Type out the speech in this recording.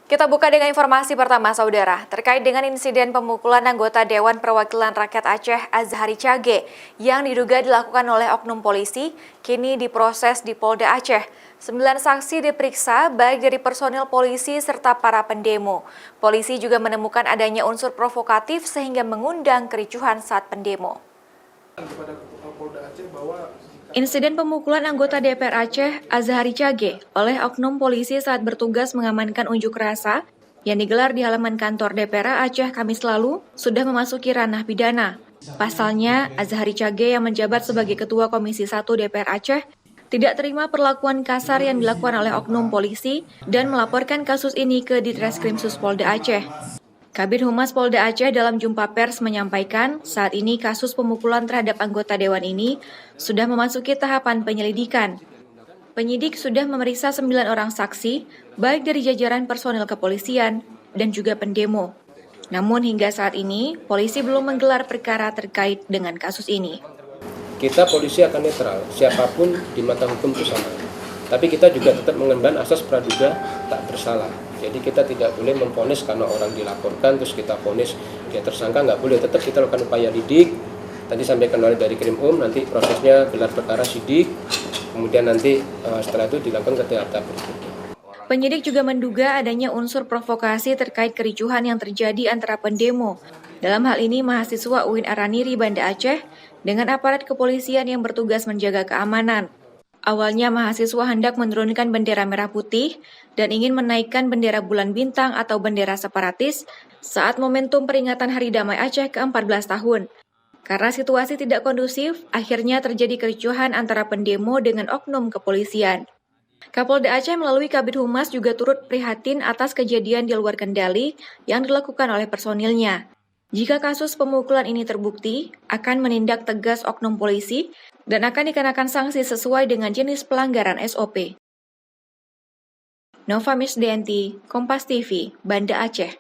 Kita buka dengan informasi pertama, Saudara, terkait dengan insiden pemukulan anggota Dewan Perwakilan Rakyat Aceh Azhari Cage yang diduga dilakukan oleh oknum polisi, kini diproses di Polda Aceh. 9 saksi diperiksa, baik dari personil polisi serta para pendemo. Polisi juga menemukan adanya unsur provokatif sehingga mengundang kericuhan saat pendemo. Insiden pemukulan anggota DPR Aceh, Azhari Cage, oleh oknum polisi saat bertugas mengamankan unjuk rasa yang digelar di halaman kantor DPR Aceh Kamis lalu sudah memasuki ranah pidana. Pasalnya, Azhari Cage yang menjabat sebagai Ketua Komisi 1 DPR Aceh tidak terima perlakuan kasar yang dilakukan oleh oknum polisi dan melaporkan kasus ini ke Ditreskrim Suspolda Aceh. Kabid Humas Polda Aceh dalam jumpa pers menyampaikan saat ini kasus pemukulan terhadap anggota Dewan ini sudah memasuki tahapan penyelidikan. Penyidik sudah memeriksa 9 orang saksi, baik dari jajaran personil kepolisian dan juga pendemo. Namun hingga saat ini, polisi belum menggelar perkara terkait dengan kasus ini. Kita polisi akan netral, siapapun di mata hukum itu sama. Tapi kita juga tetap mengemban asas praduga tak bersalah. Jadi kita tidak boleh memvonis karena orang dilaporkan terus kita vonis dia tersangka, nggak boleh. Tetap kita lakukan upaya lidik. Tadi sampaikan oleh dari Krim nanti prosesnya gelar perkara sidik, kemudian nanti setelah itu dilakukan ke tahap berikutnya. Penyidik juga menduga adanya unsur provokasi terkait kericuhan yang terjadi antara pendemo. Dalam hal ini mahasiswa UIN Araniri Banda Aceh dengan aparat kepolisian yang bertugas menjaga keamanan. Awalnya mahasiswa hendak menurunkan bendera merah putih dan ingin menaikkan bendera bulan bintang atau bendera separatis saat momentum peringatan Hari Damai Aceh ke-14 tahun. Karena situasi tidak kondusif, akhirnya terjadi kericuhan antara pendemo dengan oknum kepolisian. Kapolda Aceh melalui Kabid Humas juga turut prihatin atas kejadian di luar kendali yang dilakukan oleh personilnya. Jika kasus pemukulan ini terbukti, akan menindak tegas oknum polisi dan akan dikenakan sanksi sesuai dengan jenis pelanggaran SOP. Nova Misdenti, Kompas TV, Banda Aceh.